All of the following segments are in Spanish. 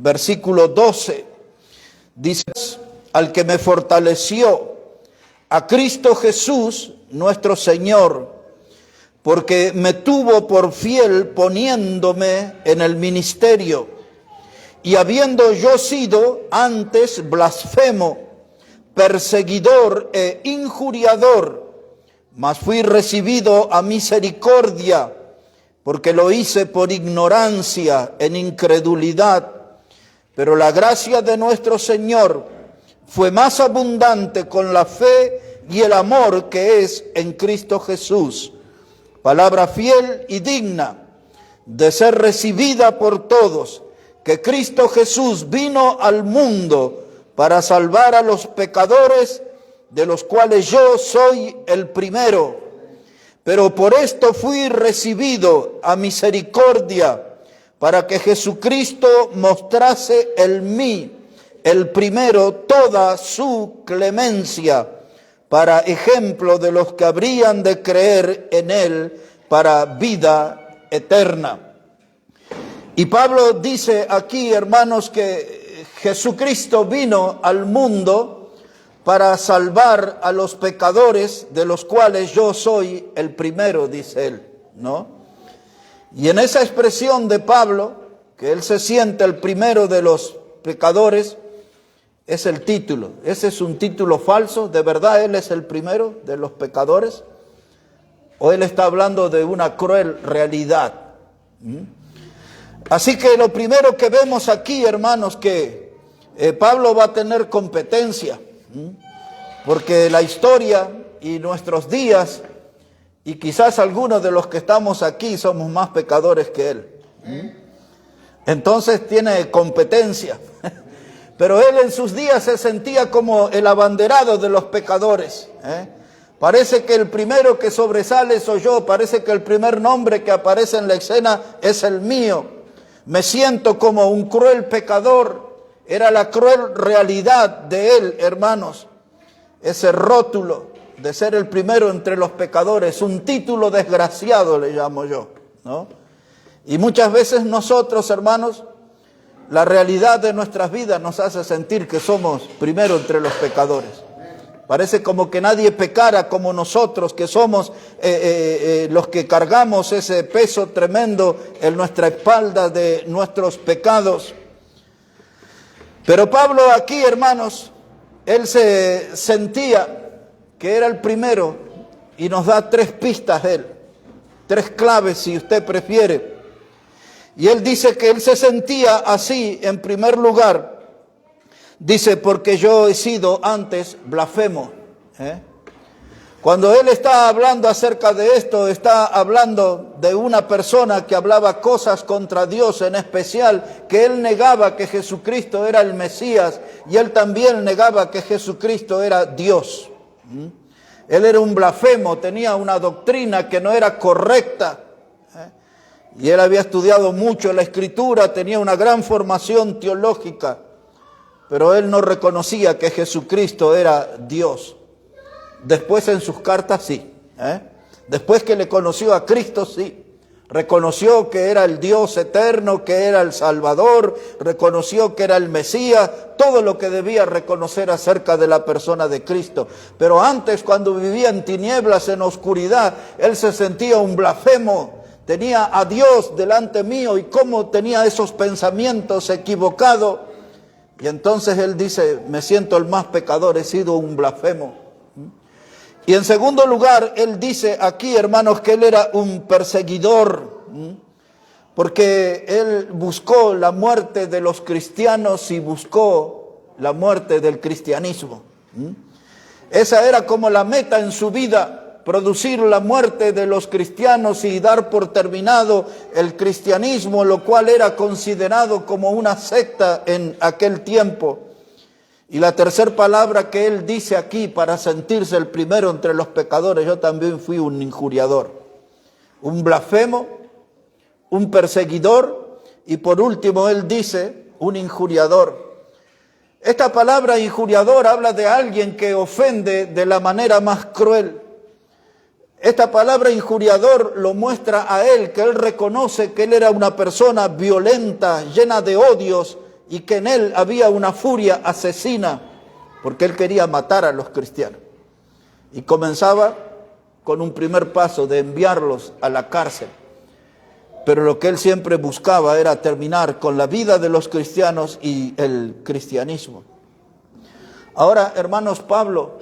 versículo 12. Dice, al que me fortaleció, a Cristo Jesús, nuestro Señor, porque me tuvo por fiel poniéndome en el ministerio, y habiendo yo sido antes blasfemo, perseguidor e injuriador, mas fui recibido a misericordia, porque lo hice por ignorancia, en incredulidad. Pero la gracia de nuestro Señor fue más abundante con la fe y el amor que es en Cristo Jesús. Palabra fiel y digna de ser recibida por todos, que Cristo Jesús vino al mundo para salvar a los pecadores, de los cuales yo soy el primero. Pero por esto fui recibido a misericordia, para que Jesucristo mostrase en mí, el primero, toda su clemencia, para ejemplo de los que habrían de creer en él para vida eterna. Y Pablo dice aquí, hermanos, que Jesucristo vino al mundo para salvar a los pecadores, de los cuales yo soy el primero, dice él, ¿no? Y en esa expresión de Pablo, que él se siente el primero de los pecadores, es el título. Ese es un título falso. ¿De verdad él es el primero de los pecadores? ¿O él está hablando de una cruel realidad? Así que lo primero que vemos aquí, hermanos, que Pablo va a tener competencia, porque la historia y nuestros días, y quizás algunos de los que estamos aquí somos más pecadores que él. Entonces tiene competencia. Pero él en sus días se sentía como el abanderado de los pecadores. Parece que el primero que sobresale soy yo, parece que el primer nombre que aparece en la escena es el mío. Me siento como un cruel pecador. Era la cruel realidad de él, hermanos. Ese rótulo de ser el primero entre los pecadores, un título desgraciado le llamo yo, ¿no? Y muchas veces nosotros, hermanos, la realidad de nuestras vidas nos hace sentir que somos primero entre los pecadores. Parece como que nadie pecara como nosotros, que somos los que cargamos ese peso tremendo en nuestra espalda de nuestros pecados. Pero Pablo aquí, hermanos, él se sentía que era el primero, y nos da tres pistas de él, tres claves si usted prefiere. Y él dice que él se sentía así, en primer lugar, dice, porque yo he sido antes blasfemo. Cuando él está hablando acerca de esto, está hablando de una persona que hablaba cosas contra Dios, en especial que él negaba que Jesucristo era el Mesías, y él también negaba que Jesucristo era Dios. Él era un blasfemo, tenía una doctrina que no era correcta. Y él había estudiado mucho la Escritura, tenía una gran formación teológica, pero él no reconocía que Jesucristo era Dios. Después en sus cartas sí. Después que le conoció a Cristo, sí. Reconoció que era el Dios eterno, que era el Salvador, reconoció que era el Mesías, todo lo que debía reconocer acerca de la persona de Cristo. Pero antes, cuando vivía en tinieblas, en oscuridad, él se sentía un blasfemo. Tenía a Dios delante mío, y cómo tenía esos pensamientos equivocados. Y entonces él dice, me siento el más pecador, he sido un blasfemo. Y en segundo lugar, él dice aquí, hermanos, que él era un perseguidor, porque él buscó la muerte de los cristianos y buscó la muerte del cristianismo. Esa era como la meta en su vida, producir la muerte de los cristianos y dar por terminado el cristianismo, lo cual era considerado como una secta en aquel tiempo. Y la tercera palabra que él dice aquí, para sentirse el primero entre los pecadores, yo también fui un injuriador, un blasfemo, un perseguidor, y por último él dice, un injuriador. Esta palabra injuriador habla de alguien que ofende de la manera más cruel. Esta palabra injuriador lo muestra a él, que él reconoce que él era una persona violenta, llena de odios y que en él había una furia asesina, porque él quería matar a los cristianos. Y comenzaba con un primer paso de enviarlos a la cárcel. Pero lo que él siempre buscaba era terminar con la vida de los cristianos y el cristianismo. Ahora, hermanos, Pablo,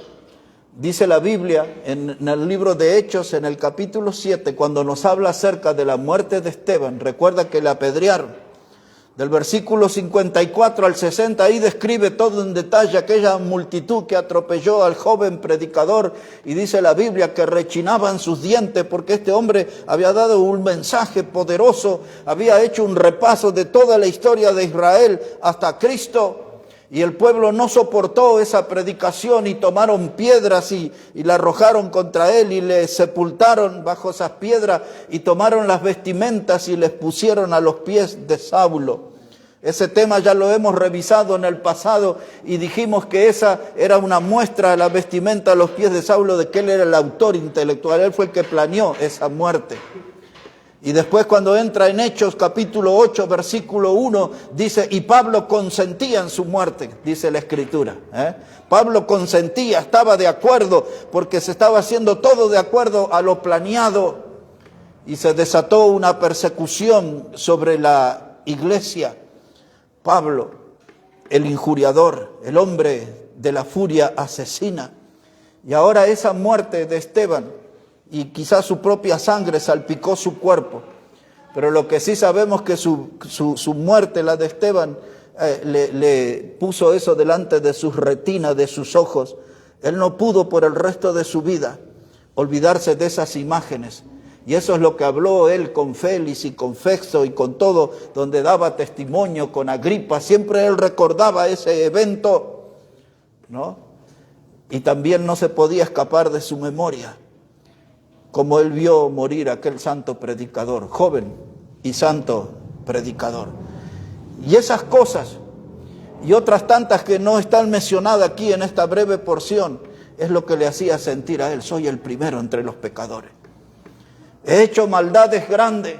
dice la Biblia en el libro de Hechos, en el capítulo 7, cuando nos habla acerca de la muerte de Esteban, recuerda que le apedrearon. Del versículo 54 al 60, ahí describe todo en detalle aquella multitud que atropelló al joven predicador, y dice la Biblia que rechinaban sus dientes porque este hombre había dado un mensaje poderoso, había hecho un repaso de toda la historia de Israel hasta Cristo. Y el pueblo no soportó esa predicación y tomaron piedras y la arrojaron contra él y le sepultaron bajo esas piedras y tomaron las vestimentas y les pusieron a los pies de Saulo. Ese tema ya lo hemos revisado en el pasado y dijimos que esa era una muestra de la vestimenta a los pies de Saulo, de que él era el autor intelectual, él fue el que planeó esa muerte. Y después cuando entra en Hechos capítulo 8 versículo 1 dice, y Pablo consentía en su muerte, dice la Escritura. Pablo consentía, estaba de acuerdo porque se estaba haciendo todo de acuerdo a lo planeado y se desató una persecución sobre la iglesia. Pablo, el injuriador, el hombre de la furia asesina. Y ahora esa muerte de Esteban, y quizás su propia sangre salpicó su cuerpo. Pero lo que sí sabemos que su muerte, la de Esteban, le puso eso delante de sus retinas, de sus ojos. Él no pudo por el resto de su vida olvidarse de esas imágenes. Y eso es lo que habló él con Félix y con Festo y con todo, donde daba testimonio con Agripa. Siempre él recordaba ese evento, ¿no? Y también no se podía escapar de su memoria como él vio morir a aquel santo predicador, joven y santo predicador. Y esas cosas y otras tantas que no están mencionadas aquí en esta breve porción, es lo que le hacía sentir a él: soy el primero entre los pecadores. He hecho maldades grandes,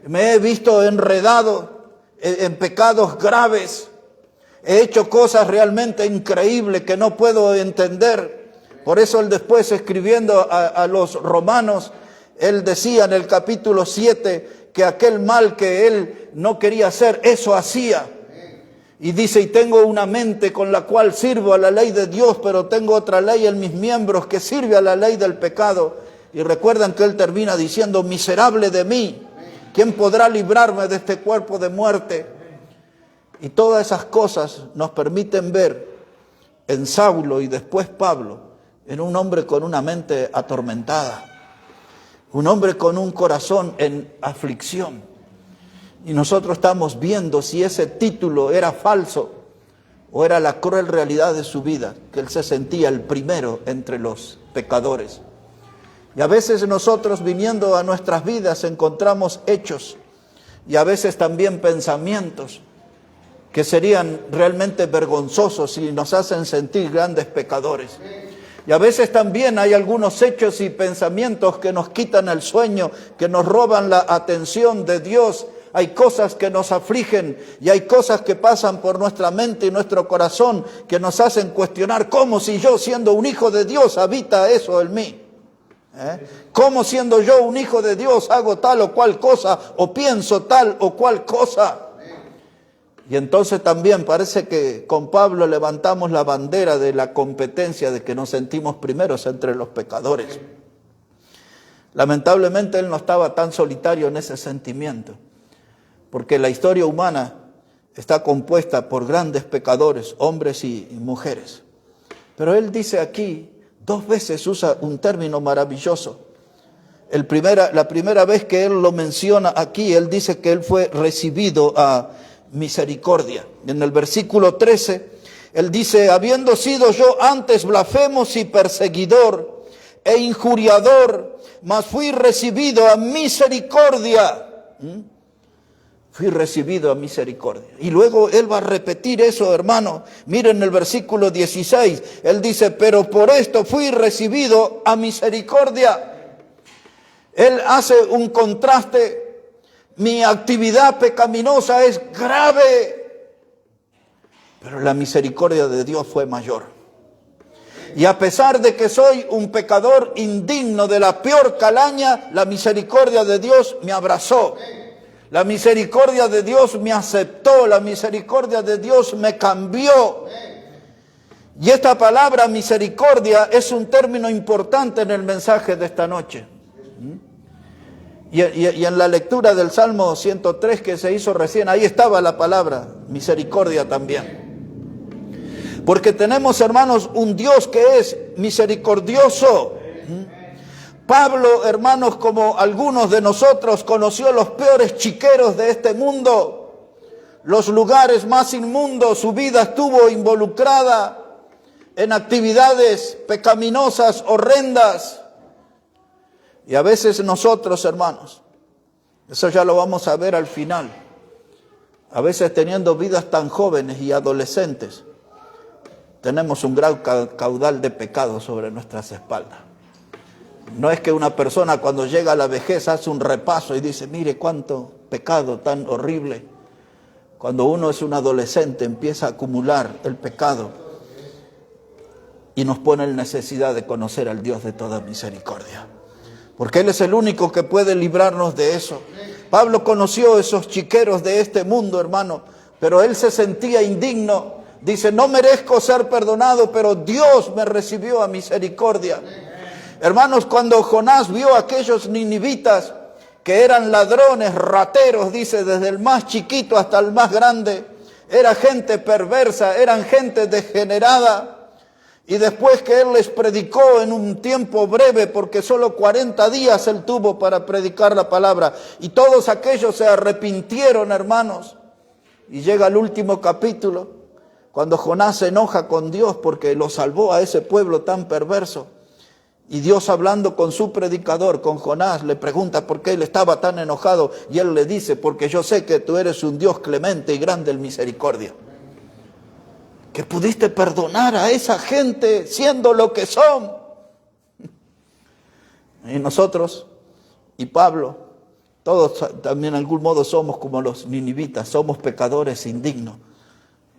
me he visto enredado en pecados graves, he hecho cosas realmente increíbles que no puedo entender. Por eso él después, escribiendo a los romanos, él decía en el capítulo 7 que aquel mal que él no quería hacer, eso hacía. Y dice, y tengo una mente con la cual sirvo a la ley de Dios, pero tengo otra ley en mis miembros que sirve a la ley del pecado. Y recuerdan que él termina diciendo, miserable de mí, ¿quién podrá librarme de este cuerpo de muerte? Y todas esas cosas nos permiten ver en Saulo y después Pablo, en un hombre con una mente atormentada, un hombre con un corazón en aflicción. Y nosotros estamos viendo si ese título era falso o era la cruel realidad de su vida, que él se sentía el primero entre los pecadores. Y a veces nosotros, viniendo a nuestras vidas, encontramos hechos y a veces también pensamientos que serían realmente vergonzosos y nos hacen sentir grandes pecadores. Y a veces también hay algunos hechos y pensamientos que nos quitan el sueño, que nos roban la atención de Dios. Hay cosas que nos afligen y hay cosas que pasan por nuestra mente y nuestro corazón que nos hacen cuestionar cómo, si yo siendo un hijo de Dios habita eso en mí. ¿Cómo siendo yo un hijo de Dios hago tal o cual cosa o pienso tal o cual cosa? Y entonces también parece que con Pablo levantamos la bandera de la competencia, de que nos sentimos primeros entre los pecadores. Lamentablemente él no estaba tan solitario en ese sentimiento, porque la historia humana está compuesta por grandes pecadores, hombres y mujeres. Pero él dice aquí, 2 veces usa un término maravilloso. La primera vez que él lo menciona aquí, él dice que él fue recibido a misericordia. En el versículo 13, él dice, habiendo sido yo antes blasfemo y perseguidor e injuriador, mas fui recibido a misericordia. Fui recibido a misericordia. Y luego él va a repetir eso, hermano. Miren el versículo 16, él dice, pero por esto fui recibido a misericordia. Él hace un contraste. Mi actividad pecaminosa es grave, Pero la misericordia de Dios fue mayor. Y a pesar de que soy un pecador indigno de la peor calaña, la misericordia de Dios me abrazó. La misericordia de Dios me aceptó. La misericordia de Dios me cambió. Y esta palabra misericordia es un término importante en el mensaje de esta noche. Y en la lectura del Salmo 103 que se hizo recién, ahí estaba la palabra misericordia también. Porque tenemos, hermanos, un Dios que es misericordioso. Pablo, hermanos, como algunos de nosotros, conoció los peores chiqueros de este mundo, los lugares más inmundos. Su vida estuvo involucrada en actividades pecaminosas, horrendas. Y a veces nosotros, hermanos, eso ya lo vamos a ver al final, a veces teniendo vidas tan jóvenes y adolescentes, tenemos un gran caudal de pecado sobre nuestras espaldas. No es que una persona cuando llega a la vejez hace un repaso y dice, mire cuánto pecado tan horrible. Cuando uno es un adolescente empieza a acumular el pecado y nos pone en necesidad de conocer al Dios de toda misericordia. Porque Él es el único que puede librarnos de eso. Pablo conoció esos chiqueros de este mundo, hermano, pero él se sentía indigno. Dice, no merezco ser perdonado, pero Dios me recibió a misericordia. Hermanos, cuando Jonás vio a aquellos ninivitas que eran ladrones, rateros, dice, desde el más chiquito hasta el más grande, era gente perversa, eran gente degenerada. Y después que él les predicó en un tiempo breve, porque solo 40 días él tuvo para predicar la palabra, y todos aquellos se arrepintieron, hermanos. Y llega el último capítulo, cuando Jonás se enoja con Dios porque lo salvó a ese pueblo tan perverso. Y Dios, hablando con su predicador, con Jonás, le pregunta por qué él estaba tan enojado. Y él le dice, porque yo sé que tú eres un Dios clemente y grande en misericordia. Que pudiste perdonar a esa gente siendo lo que son. Y nosotros, y Pablo, todos también en algún modo somos como los ninivitas, somos pecadores indignos.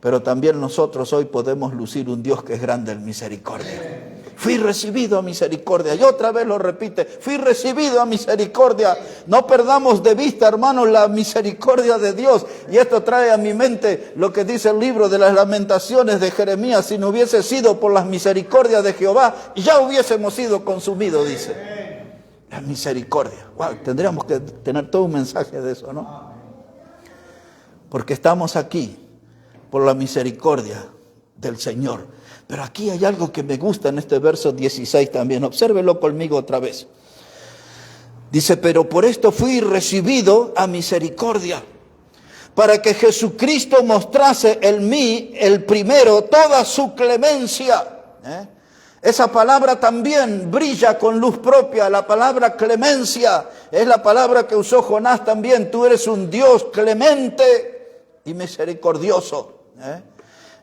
Pero también nosotros hoy podemos lucir un Dios que es grande en misericordia. Fui recibido a misericordia. Y otra vez lo repite, fui recibido a misericordia. No perdamos de vista, hermanos, la misericordia de Dios. Y esto trae a mi mente lo que dice el libro de las Lamentaciones de Jeremías. Si no hubiese sido por las misericordias de Jehová, ya hubiésemos sido consumidos, dice. La misericordia. Wow, tendríamos que tener todo un mensaje de eso, ¿no? Porque estamos aquí por la misericordia del Señor. Pero aquí hay algo que me gusta en este verso 16 también. Obsérvelo conmigo otra vez. Dice, pero por esto fui recibido a misericordia, para que Jesucristo mostrase en mí, el primero, toda su clemencia. Esa palabra también brilla con luz propia. La palabra clemencia es la palabra que usó Jonás también. Tú eres un Dios clemente y misericordioso.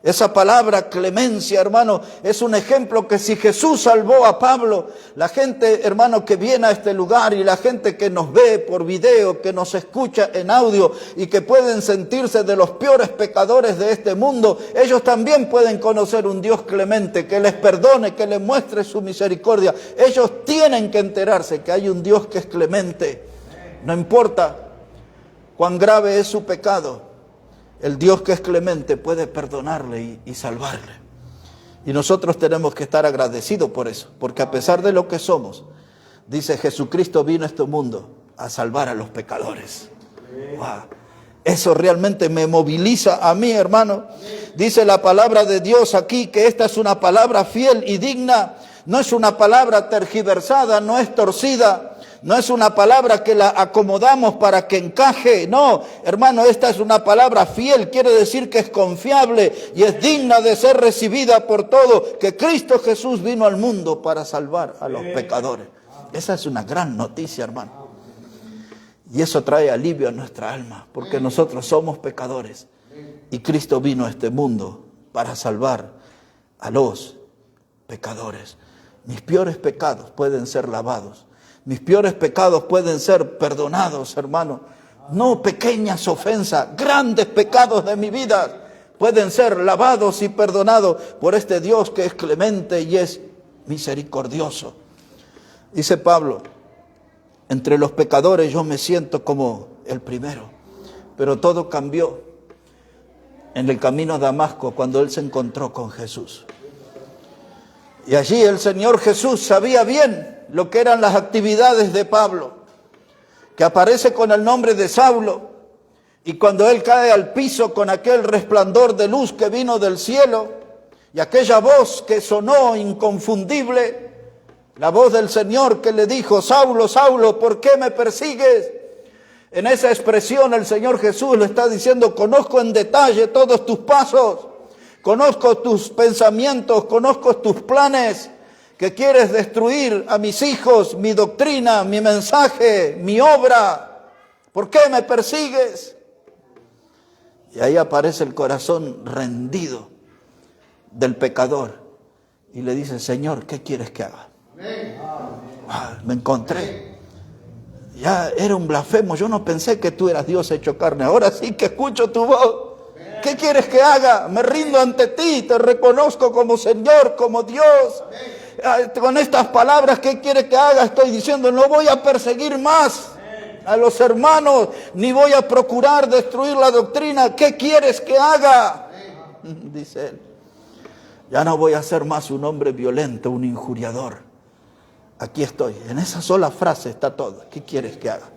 Esa palabra clemencia, hermano, es un ejemplo que si Jesús salvó a Pablo, la gente, hermano, que viene a este lugar y la gente que nos ve por video, que nos escucha en audio y que pueden sentirse de los peores pecadores de este mundo, ellos también pueden conocer un Dios clemente, que les perdone, que les muestre su misericordia. Ellos tienen que enterarse que hay un Dios que es clemente. No importa cuán grave es su pecado. El Dios que es clemente puede perdonarle y salvarle. Y nosotros tenemos que estar agradecidos por eso. Porque a pesar de lo que somos, dice, Jesucristo vino a este mundo a salvar a los pecadores. Wow. Eso realmente me moviliza a mí, hermano. Dice la palabra de Dios aquí que esta es una palabra fiel y digna. No es una palabra tergiversada, no es torcida. No es una palabra que la acomodamos para que encaje. No, hermano, esta es una palabra fiel. Quiere decir que es confiable y es digna de ser recibida por todo. Que Cristo Jesús vino al mundo para salvar a los pecadores. Esa es una gran noticia, hermano. Y eso trae alivio a nuestra alma. Porque nosotros somos pecadores. Y Cristo vino a este mundo para salvar a los pecadores. Mis peores pecados pueden ser lavados. Mis peores pecados pueden ser perdonados, hermano. No pequeñas ofensas, grandes pecados de mi vida. pueden ser lavados y perdonados por este Dios que es clemente y es misericordioso. Dice Pablo, entre los pecadores yo me siento como el primero, pero todo cambió en el camino a Damasco cuando él se encontró con Jesús. Y allí el Señor Jesús sabía bien lo que eran las actividades de Pablo, que aparece con el nombre de Saulo, y cuando él cae al piso con aquel resplandor de luz que vino del cielo, y aquella voz que sonó inconfundible, la voz del Señor que le dijo, Saulo, Saulo, ¿por qué me persigues? En esa expresión el Señor Jesús le está diciendo, conozco en detalle todos tus pasos, conozco tus pensamientos, conozco tus planes, que quieres destruir a mis hijos, mi doctrina, mi mensaje, mi obra. ¿Por qué me persigues? Y ahí aparece el corazón rendido del pecador y le dice, Señor, ¿qué quieres que haga? Me encontré. Ya era un blasfemo, yo no pensé que tú eras Dios hecho carne, ahora sí que escucho tu voz. ¿Qué quieres que haga? Me rindo ante ti, te reconozco como Señor, como Dios. Con estas palabras, ¿qué quieres que haga? Estoy diciendo, no voy a perseguir más a los hermanos, ni voy a procurar destruir la doctrina. ¿Qué quieres que haga? Dice él, ya no voy a ser más un hombre violento, un injuriador. Aquí estoy, en esa sola frase está todo. ¿Qué quieres que haga?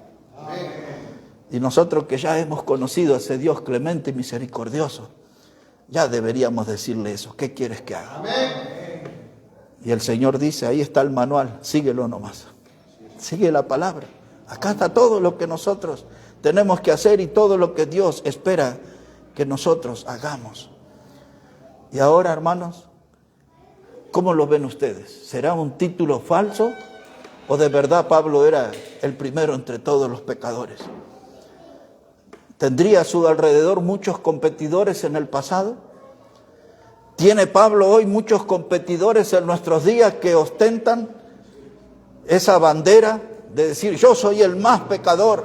Y nosotros que ya hemos conocido a ese Dios clemente y misericordioso, ya deberíamos decirle eso. ¿Qué quieres que haga? Y el Señor dice, ahí está el manual, síguelo nomás. Sigue la palabra. Acá está todo lo que nosotros tenemos que hacer y todo lo que Dios espera que nosotros hagamos. Y ahora, hermanos, ¿cómo lo ven ustedes? ¿Será un título falso o de verdad Pablo era el primero entre todos los pecadores? ¿Tendría a su alrededor muchos competidores en el pasado? ¿Tiene Pablo hoy muchos competidores en nuestros días que ostentan esa bandera de decir yo soy el más pecador?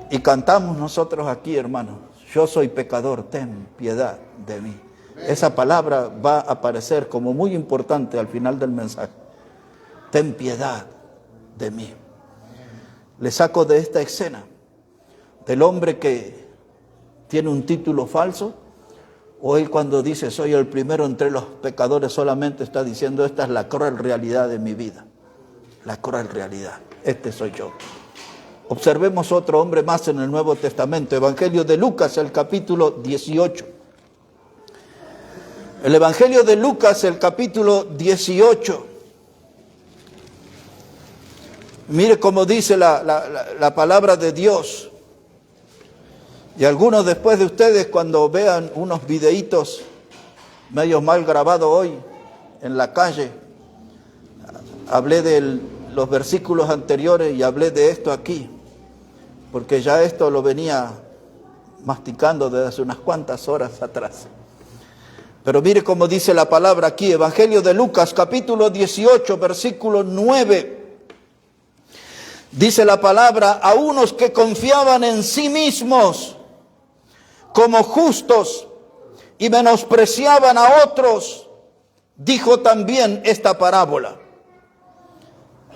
Y cantamos nosotros aquí, hermanos, yo soy pecador, ten piedad de mí. Esa palabra va a aparecer como muy importante al final del mensaje. Ten piedad de mí. Le saco de esta escena del hombre que tiene un título falso, o él cuando dice soy el primero entre los pecadores solamente está diciendo esta es la cruel realidad de mi vida. La cruel realidad. Este soy yo. Observemos otro hombre más en el Nuevo Testamento. Evangelio de Lucas, el capítulo 18. El Evangelio de Lucas, el capítulo 18. Mire cómo dice la palabra de Dios. Y algunos después de ustedes, cuando vean unos videitos medio mal grabados hoy en la calle, hablé de los versículos anteriores y hablé de esto aquí, porque ya esto lo venía masticando desde hace unas cuantas horas atrás. Pero mire cómo dice la palabra aquí, Evangelio de Lucas, capítulo 18, versículo 9. Dice la palabra, a unos que confiaban en sí mismos como justos y menospreciaban a otros, dijo también esta parábola.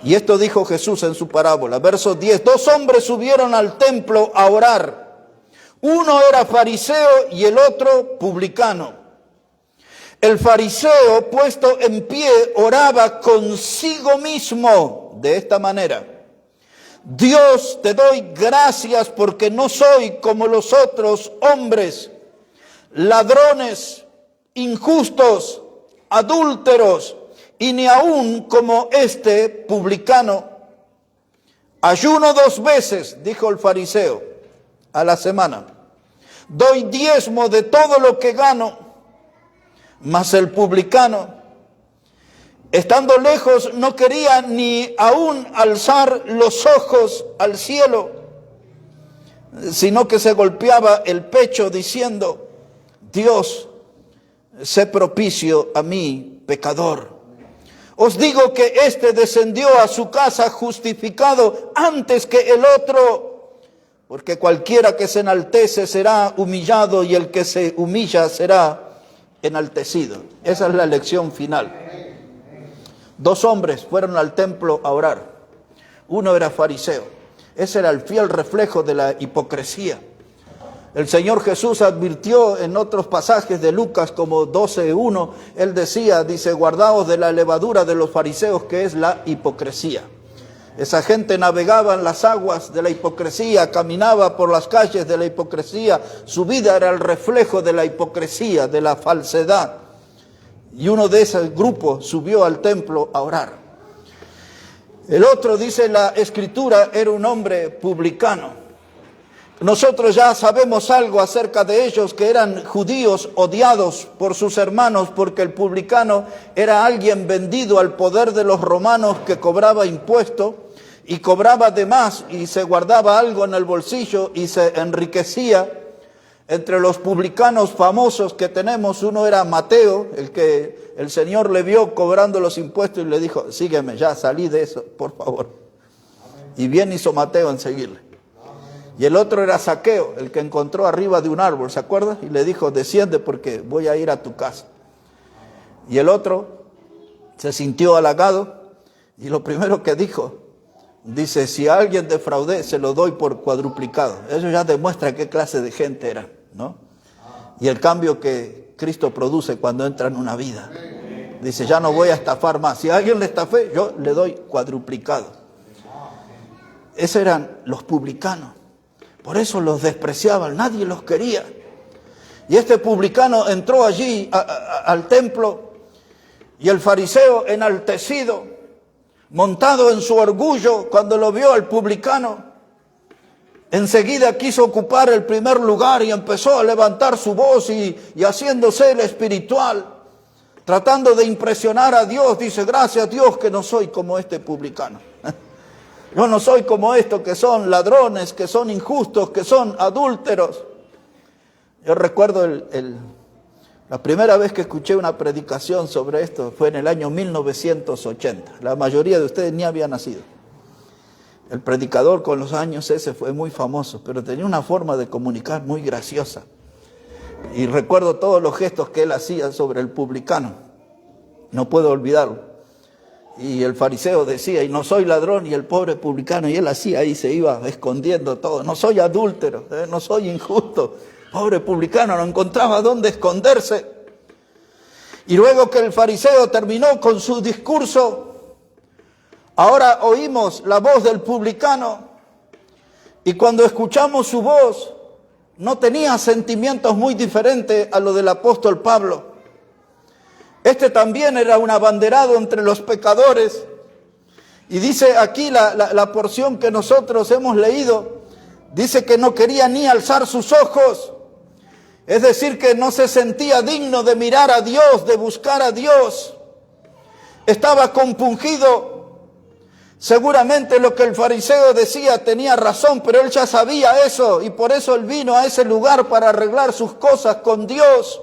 Y esto dijo Jesús en su parábola. Verso 10, 2 hombres subieron al templo a orar. Uno era fariseo y el otro publicano. El fariseo, puesto en pie, oraba consigo mismo de esta manera. Dios, te doy gracias porque no soy como los otros hombres, ladrones, injustos, adúlteros, y ni aún como este publicano. Ayuno 2 veces, dijo el fariseo, a la semana. Doy diezmo de todo lo que gano. Mas el publicano, estando lejos, no quería ni aún alzar los ojos al cielo, sino que se golpeaba el pecho diciendo, Dios, sé propicio a mí, pecador. Os digo que éste descendió a su casa justificado antes que el otro, porque cualquiera que se enaltece será humillado y el que se humilla será enaltecido. Esa es la lección final. 2 hombres fueron al templo a orar. Uno era fariseo. Ese era el fiel reflejo de la hipocresía. El Señor Jesús advirtió en otros pasajes de Lucas como 12:1, Él dice, guardaos de la levadura de los fariseos, que es la hipocresía. Esa gente navegaba en las aguas de la hipocresía, caminaba por las calles de la hipocresía, su vida era el reflejo de la hipocresía, de la falsedad. Y uno de ese grupo subió al templo a orar. El otro, dice la Escritura, era un hombre publicano. Nosotros ya sabemos algo acerca de ellos, que eran judíos odiados por sus hermanos, porque el publicano era alguien vendido al poder de los romanos que cobraba impuesto y cobraba de más y se guardaba algo en el bolsillo y se enriquecía. Entre los publicanos famosos que tenemos, uno era Mateo, el que el Señor le vio cobrando los impuestos y le dijo, sígueme, ya salí de eso, por favor. Y bien hizo Mateo en seguirle. Y el otro era Zaqueo, el que encontró arriba de un árbol, ¿se acuerda? Y le dijo, desciende porque voy a ir a tu casa. Y el otro se sintió halagado y lo primero que dijo, dice, si a alguien defraudé, se lo doy por cuadruplicado. Eso ya demuestra qué clase de gente era, ¿no? Y el cambio que Cristo produce cuando entra en una vida. Dice, ya no voy a estafar más. Si a alguien le estafé, yo le doy cuadruplicado. Esos eran los publicanos. Por eso los despreciaban, nadie los quería. Y este publicano entró allí al templo y el fariseo enaltecido, montado en su orgullo, cuando lo vio al publicano, enseguida quiso ocupar el primer lugar y empezó a levantar su voz y haciéndose el espiritual, tratando de impresionar a Dios. Dice, gracias a Dios que no soy como este publicano. Yo no soy como estos que son ladrones, que son injustos, que son adúlteros. Yo recuerdo la primera vez que escuché una predicación sobre esto fue en el año 1980. La mayoría de ustedes ni había nacido. El predicador con los años ese fue muy famoso, pero tenía una forma de comunicar muy graciosa. Y recuerdo todos los gestos que él hacía sobre el publicano. No puedo olvidarlo. Y el fariseo decía, y no soy ladrón, y el pobre publicano, y él hacía ahí, se iba escondiendo todo. No soy adúltero, no soy injusto. Pobre publicano, no encontraba dónde esconderse. Y luego que el fariseo terminó con su discurso, ahora oímos la voz del publicano. Y cuando escuchamos su voz, no tenía sentimientos muy diferentes a los del apóstol Pablo. Este también era un abanderado entre los pecadores. Y dice aquí la porción que nosotros hemos leído, dice que no quería ni alzar sus ojos. Es decir, que no se sentía digno de mirar a Dios, de buscar a Dios. Estaba compungido. Seguramente lo que el fariseo decía tenía razón, pero él ya sabía eso y por eso él vino a ese lugar para arreglar sus cosas con Dios.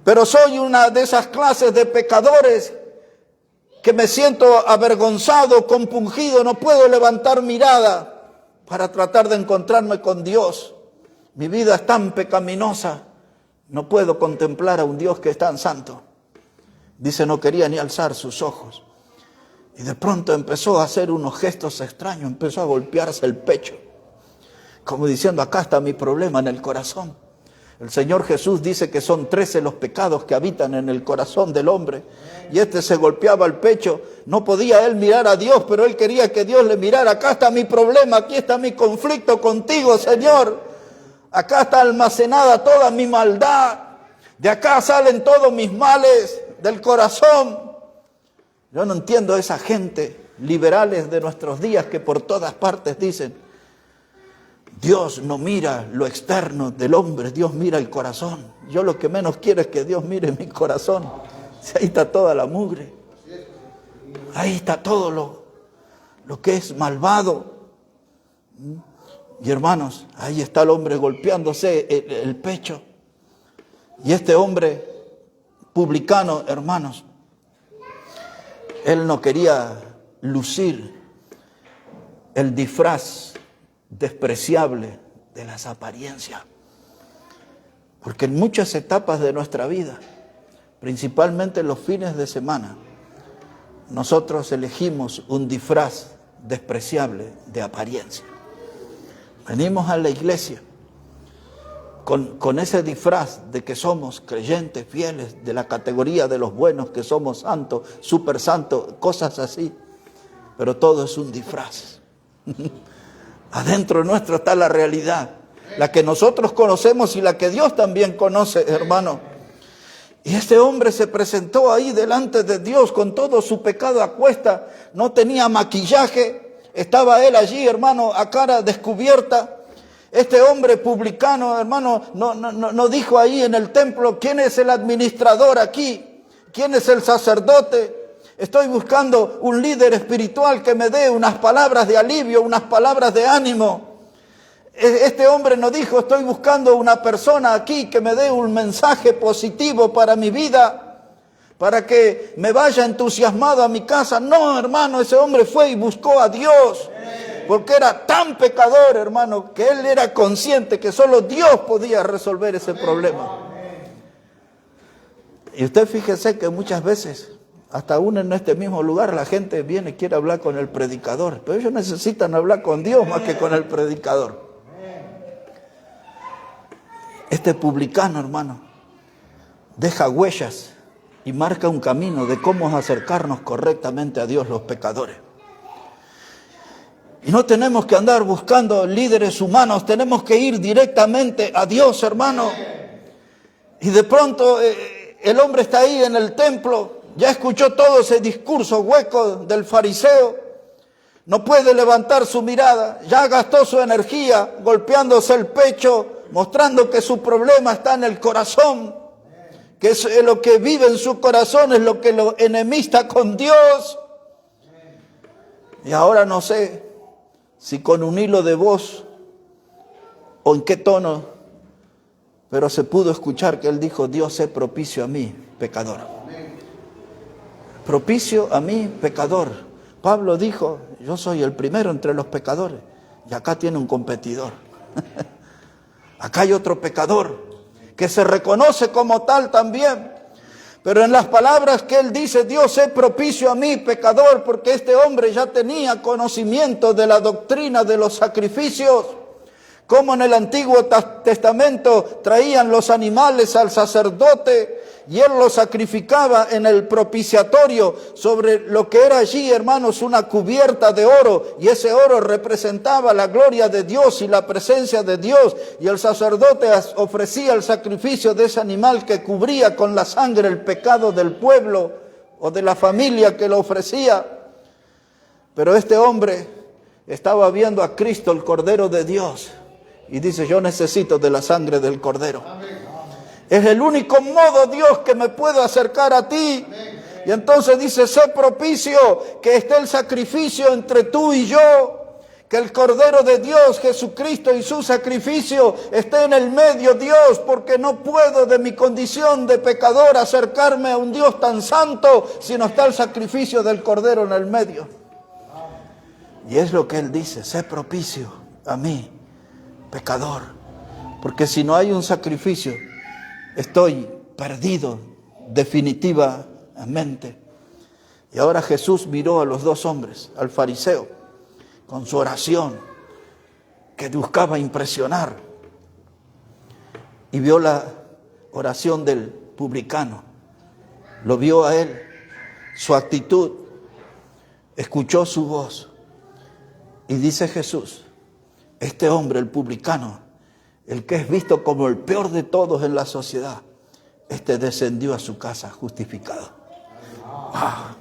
Pero soy una de esas clases de pecadores que me siento avergonzado, compungido, no puedo levantar mirada para tratar de encontrarme con Dios. Mi vida es tan pecaminosa, no puedo contemplar a un Dios que es tan santo. Dice, no quería ni alzar sus ojos. Y de pronto empezó a hacer unos gestos extraños, empezó a golpearse el pecho, como diciendo, acá está mi problema en el corazón. El Señor Jesús dice que son 13 los pecados que habitan en el corazón del hombre. Y este se golpeaba el pecho. No podía él mirar a Dios, pero él quería que Dios le mirara. Acá está mi problema, aquí está mi conflicto contigo, Señor. Acá está almacenada toda mi maldad. De acá salen todos mis males del corazón. Yo no entiendo a esa gente liberales de nuestros días que por todas partes dicen, Dios no mira lo externo del hombre, Dios mira el corazón. Yo lo que menos quiero es que Dios mire mi corazón. Ahí está toda la mugre. Ahí está todo lo que es malvado. Y hermanos, ahí está el hombre golpeándose el pecho. Y este hombre publicano, hermanos, él no quería lucir el disfraz despreciable de las apariencias. Porque en muchas etapas de nuestra vida, principalmente los fines de semana, nosotros elegimos un disfraz despreciable de apariencia. Venimos a la iglesia con ese disfraz de que somos creyentes fieles, de la categoría de los buenos, que somos santos, súper santos, cosas así. Pero todo es un disfraz. Adentro nuestro está la realidad, la que nosotros conocemos y la que Dios también conoce, hermano. Y este hombre se presentó ahí delante de Dios con todo su pecado a cuesta, no tenía maquillaje, estaba él allí, hermano, a cara descubierta. Este hombre publicano, hermano, no dijo ahí en el templo: ¿quién es el administrador aquí? ¿Quién es el sacerdote? Estoy buscando un líder espiritual que me dé unas palabras de alivio, unas palabras de ánimo. Este hombre no dijo: estoy buscando una persona aquí que me dé un mensaje positivo para mi vida, para que me vaya entusiasmado a mi casa. No, hermano, ese hombre fue y buscó a Dios, porque era tan pecador, hermano, que él era consciente que solo Dios podía resolver ese problema. Y usted fíjese que muchas veces, hasta aún en este mismo lugar, la gente viene y quiere hablar con el predicador, pero ellos necesitan hablar con Dios más que con el predicador. Este publicano, hermano, deja huellas y marca un camino de cómo acercarnos correctamente a Dios los pecadores. Y no tenemos que andar buscando líderes humanos, tenemos que ir directamente a Dios, hermano. Y de pronto el hombre está ahí en el templo, ya escuchó todo ese discurso hueco del fariseo, no puede levantar su mirada, ya gastó su energía golpeándose el pecho, mostrando que su problema está en el corazón, que es lo que vive en su corazón, es lo que lo enemista con Dios. Y ahora no sé si con un hilo de voz o en qué tono, pero se pudo escuchar que él dijo: Dios, sé propicio a mí, pecador. Propicio a mí, pecador. Pablo dijo: yo soy el primero entre los pecadores. Y acá tiene un competidor. Acá hay otro pecador que se reconoce como tal también. Pero en las palabras que él dice: Dios, sé propicio a mí, pecador, porque este hombre ya tenía conocimiento de la doctrina de los sacrificios. Como en el Antiguo Testamento traían los animales al sacerdote y él los sacrificaba en el propiciatorio sobre lo que era allí, hermanos, una cubierta de oro, y ese oro representaba la gloria de Dios y la presencia de Dios, y el sacerdote ofrecía el sacrificio de ese animal que cubría con la sangre el pecado del pueblo o de la familia que lo ofrecía. Pero este hombre estaba viendo a Cristo, el Cordero de Dios, y dice: yo necesito de la sangre del Cordero. Es el único modo, Dios, que me puedo acercar a ti. Y entonces dice: sé propicio, que esté el sacrificio entre tú y yo, que el Cordero de Dios, Jesucristo, y su sacrificio esté en el medio, Dios, porque no puedo de mi condición de pecador acercarme a un Dios tan santo si no está el sacrificio del Cordero en el medio. Y es lo que él dice: sé propicio a mí, pecador, porque si no hay un sacrificio, estoy perdido definitivamente. Y ahora Jesús miró a los dos hombres, al fariseo, con su oración, que buscaba impresionar, y vio la oración del publicano, lo vio a él, su actitud, escuchó su voz, y dice Jesús: este hombre, el publicano, el que es visto como el peor de todos en la sociedad, descendió a su casa justificado. ¡Wow!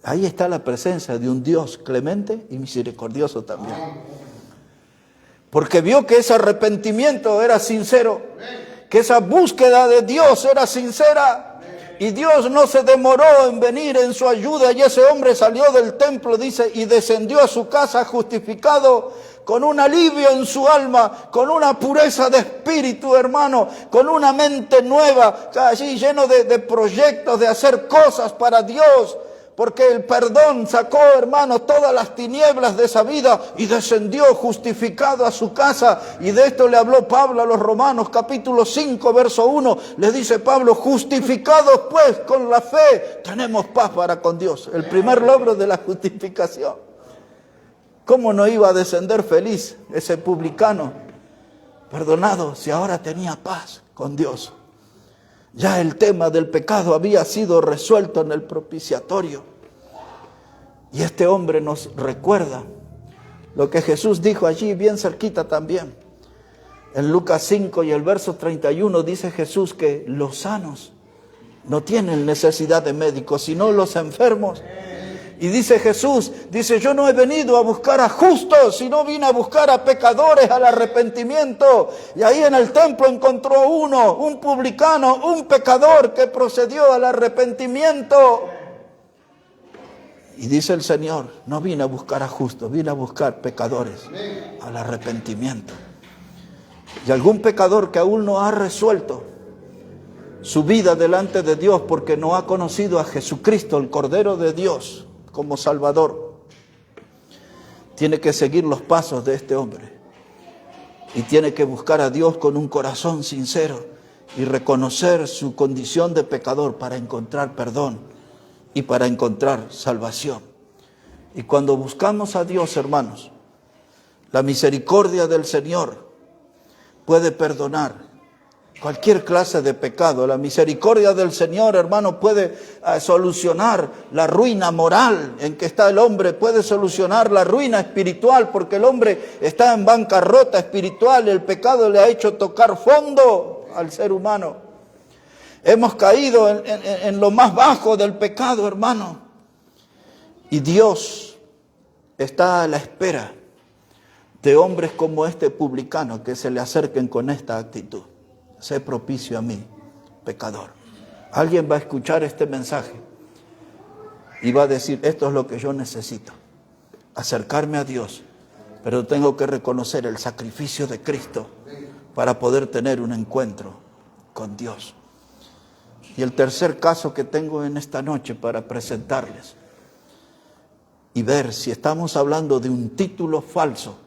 Ahí está la presencia de un Dios clemente y misericordioso también. Porque vio que ese arrepentimiento era sincero, que esa búsqueda de Dios era sincera. Y Dios no se demoró en venir en su ayuda, y ese hombre salió del templo, dice, y descendió a su casa justificado, con un alivio en su alma, con una pureza de espíritu, hermano, con una mente nueva, allí lleno de proyectos, de hacer cosas para Dios, porque el perdón sacó, hermano, todas las tinieblas de esa vida y descendió justificado a su casa. Y de esto le habló Pablo a los Romanos, capítulo 5, verso 1. Le dice Pablo, justificados pues con la fe, tenemos paz para con Dios. El primer logro de la justificación. ¿Cómo no iba a descender feliz ese publicano perdonado si ahora tenía paz con Dios? Ya el tema del pecado había sido resuelto en el propiciatorio. Y este hombre nos recuerda lo que Jesús dijo allí bien cerquita también. En Lucas 5 y el verso 31 dice Jesús que los sanos no tienen necesidad de médicos, sino los enfermos. Y dice Jesús, dice, yo no he venido a buscar a justos, sino vine a buscar a pecadores al arrepentimiento. Y ahí en el templo encontró uno, un publicano, un pecador que procedió al arrepentimiento. Y dice el Señor, no vine a buscar a justos, vine a buscar pecadores al arrepentimiento. Y algún pecador que aún no ha resuelto su vida delante de Dios porque no ha conocido a Jesucristo, el Cordero de Dios, como Salvador, tiene que seguir los pasos de este hombre y tiene que buscar a Dios con un corazón sincero y reconocer su condición de pecador para encontrar perdón y para encontrar salvación. Y cuando buscamos a Dios, hermanos, la misericordia del Señor puede perdonar cualquier clase de pecado. La misericordia del Señor, hermano, puede solucionar la ruina moral en que está el hombre, puede solucionar la ruina espiritual, porque el hombre está en bancarrota espiritual, el pecado le ha hecho tocar fondo al ser humano. Hemos caído en lo más bajo del pecado, hermano. Y Dios está a la espera de hombres como este publicano que se le acerquen con esta actitud. Sé propicio a mí, pecador. Alguien va a escuchar este mensaje y va a decir, esto es lo que yo necesito, acercarme a Dios, pero tengo que reconocer el sacrificio de Cristo para poder tener un encuentro con Dios. Y el tercer caso que tengo en esta noche para presentarles y ver si estamos hablando de un título falso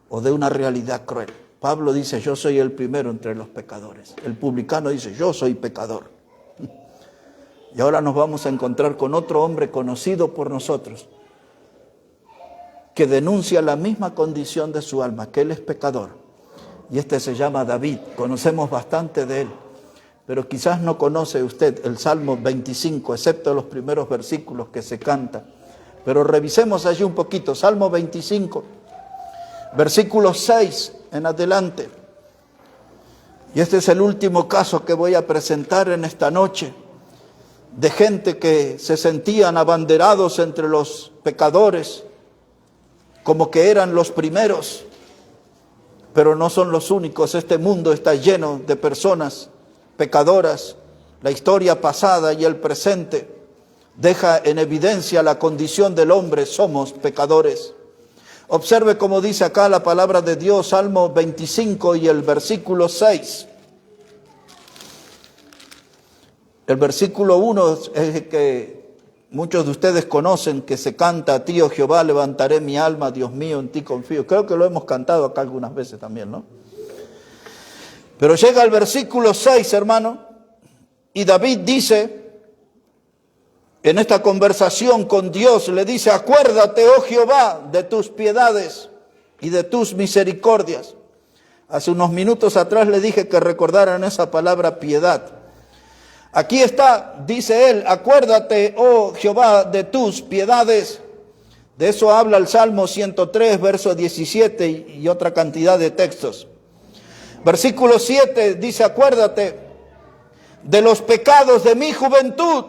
o de una realidad cruel. Pablo dice, yo soy el primero entre los pecadores. El publicano dice, yo soy pecador. Y ahora nos vamos a encontrar con otro hombre conocido por nosotros, que denuncia la misma condición de su alma, que él es pecador. Y este se llama David. Conocemos bastante de él, pero quizás no conoce usted el Salmo 25, excepto los primeros versículos que se cantan. Pero revisemos allí un poquito. Salmo 25, versículo 6 en adelante. Y este es el último caso que voy a presentar en esta noche, de gente que se sentían abanderados entre los pecadores, como que eran los primeros, pero no son los únicos. Este mundo está lleno de personas pecadoras. La historia pasada y el presente deja en evidencia la condición del hombre, somos pecadores. Observe cómo dice acá la palabra de Dios, Salmo 25 y el versículo 6. El versículo 1 es el que muchos de ustedes conocen, que se canta, a ti, oh Jehová, levantaré mi alma, Dios mío, en ti confío. Creo que lo hemos cantado acá algunas veces también, ¿no? Pero llega el versículo 6, hermano, y David dice, en esta conversación con Dios, le dice, acuérdate, oh Jehová, de tus piedades y de tus misericordias. Hace unos minutos atrás le dije que recordaran esa palabra piedad. Aquí está, dice él, acuérdate, oh Jehová, de tus piedades. De eso habla el Salmo 103, verso 17 y otra cantidad de textos. Versículo 7 dice, acuérdate de los pecados de mi juventud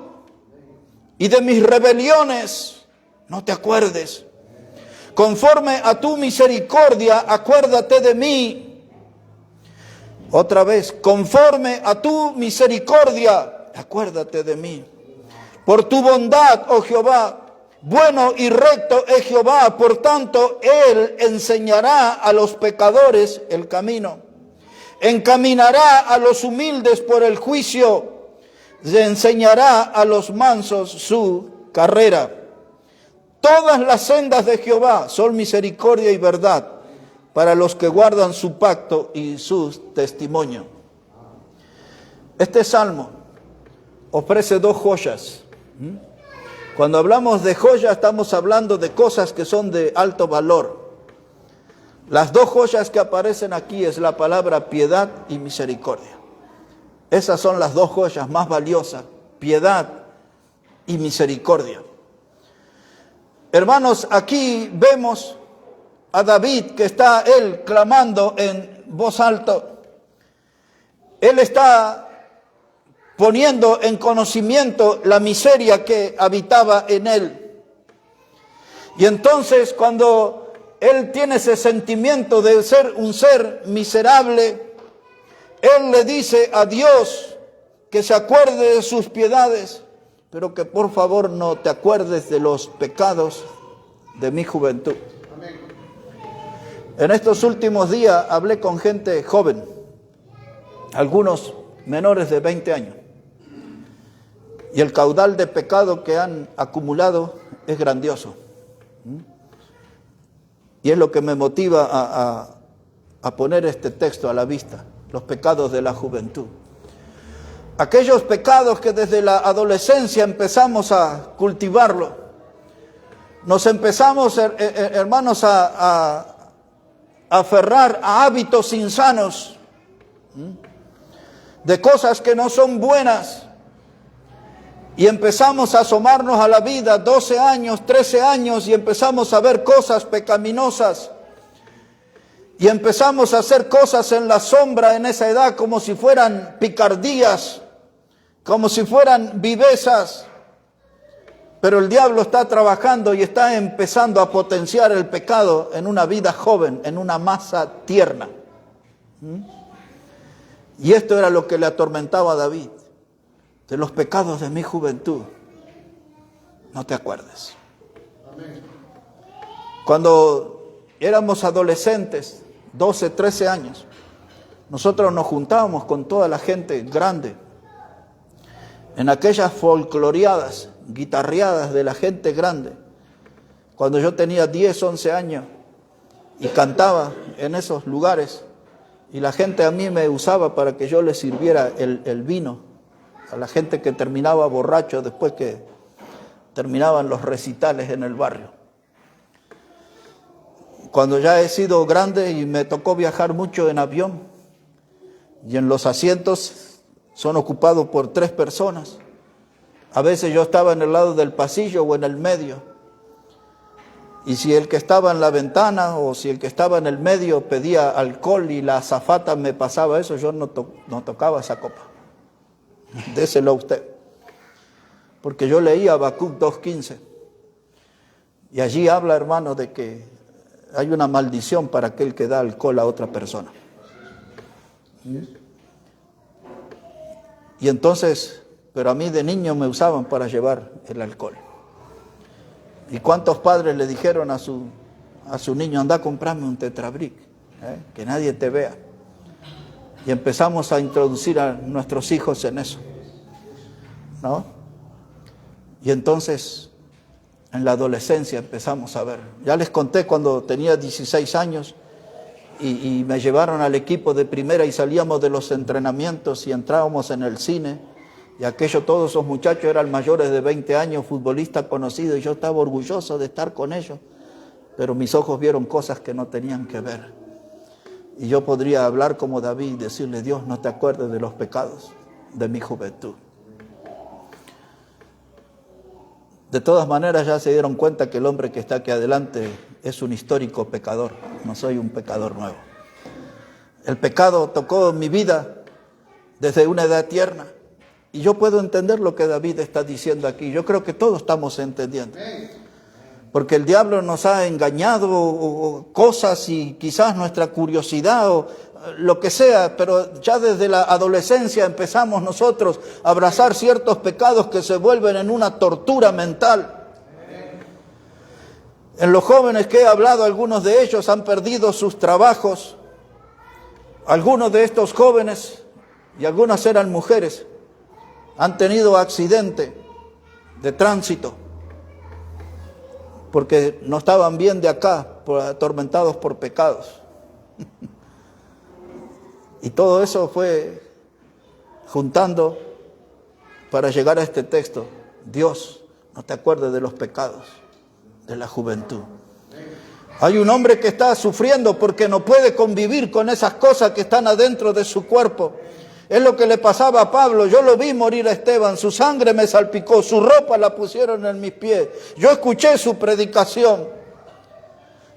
y de mis rebeliones, no te acuerdes. Conforme a tu misericordia, acuérdate de mí. Otra vez, conforme a tu misericordia, acuérdate de mí. Por tu bondad, oh Jehová, bueno y recto es Jehová, por tanto, Él enseñará a los pecadores el camino. Encaminará a los humildes por el juicio, le enseñará a los mansos su carrera. Todas las sendas de Jehová son misericordia y verdad para los que guardan su pacto y sus testimonios. Este salmo ofrece dos joyas. Cuando hablamos de joyas, estamos hablando de cosas que son de alto valor. Las dos joyas que aparecen aquí es la palabra piedad y misericordia. Esas son las dos joyas más valiosas, piedad y misericordia. Hermanos, aquí vemos a David que está él clamando en voz alta. Él está poniendo en conocimiento la miseria que habitaba en él. Y entonces cuando él tiene ese sentimiento de ser un ser miserable, él le dice a Dios que se acuerde de sus piedades, pero que por favor no te acuerdes de los pecados de mi juventud. Amén. En estos últimos días hablé con gente joven, algunos menores de 20 años, y el caudal de pecado que han acumulado es grandioso. Y es lo que me motiva a poner este texto a la vista, los pecados de la juventud. Aquellos pecados que desde la adolescencia empezamos a cultivarlo. Nos empezamos, hermanos, a aferrar a hábitos insanos, de cosas que no son buenas. Y empezamos a asomarnos a la vida, 12 años, 13 años, y empezamos a ver cosas pecaminosas. Y empezamos a hacer cosas en la sombra en esa edad como si fueran picardías, como si fueran vivezas. Pero el diablo está trabajando y está empezando a potenciar el pecado en una vida joven, en una masa tierna. Y esto era lo que le atormentaba a David. De los pecados de mi juventud, no te acuerdes. Cuando éramos adolescentes, 12, 13 años, nosotros nos juntábamos con toda la gente grande en aquellas folcloreadas, guitarreadas de la gente grande. Cuando yo tenía 10, 11 años y cantaba en esos lugares, y la gente a mí me usaba para que yo les sirviera el vino a la gente que terminaba borracho después que terminaban los recitales en el barrio. Cuando ya he sido grande y me tocó viajar mucho en avión, y en los asientos son ocupados por 3 personas, a veces yo estaba en el lado del pasillo o en el medio, y si el que estaba en la ventana o si el que estaba en el medio pedía alcohol y la azafata me pasaba eso, yo no tocaba esa copa. Déselo a usted, porque yo leía Habacuc 2:15 y allí habla, hermano, de que hay una maldición para aquel que da alcohol a otra persona. Y entonces, pero a mí de niño me usaban para llevar el alcohol. ¿Y cuántos padres le dijeron a su niño, anda a comprarme un tetrabric, que nadie te vea? Y empezamos a introducir a nuestros hijos en eso, ¿no? Y entonces, en la adolescencia empezamos a ver. Ya les conté cuando tenía 16 años y me llevaron al equipo de primera y salíamos de los entrenamientos y entrábamos en el cine. Y todos esos muchachos eran mayores de 20 años, futbolistas conocidos, y yo estaba orgulloso de estar con ellos. Pero mis ojos vieron cosas que no tenían que ver. Y yo podría hablar como David y decirle, Dios, no te acuerdes de los pecados de mi juventud. De todas maneras ya se dieron cuenta que el hombre que está aquí adelante es un histórico pecador, no soy un pecador nuevo. El pecado tocó mi vida desde una edad tierna y yo puedo entender lo que David está diciendo aquí. Yo creo que todos estamos entendiendo. Porque el diablo nos ha engañado cosas y quizás nuestra curiosidad o lo que sea, pero ya desde la adolescencia empezamos nosotros a abrazar ciertos pecados que se vuelven en una tortura mental. En los jóvenes que he hablado, algunos de ellos han perdido sus trabajos. Algunos de estos jóvenes, y algunas eran mujeres, han tenido accidente de tránsito. porque no estaban bien de acá, atormentados por pecados. Y todo eso fue juntando para llegar a este texto. Dios, no te acuerdes de los pecados de la juventud. Hay un hombre que está sufriendo porque no puede convivir con esas cosas que están adentro de su cuerpo. Es lo que le pasaba a Pablo. Yo lo vi morir a Esteban, su sangre me salpicó, su ropa la pusieron en mis pies. Yo escuché su predicación.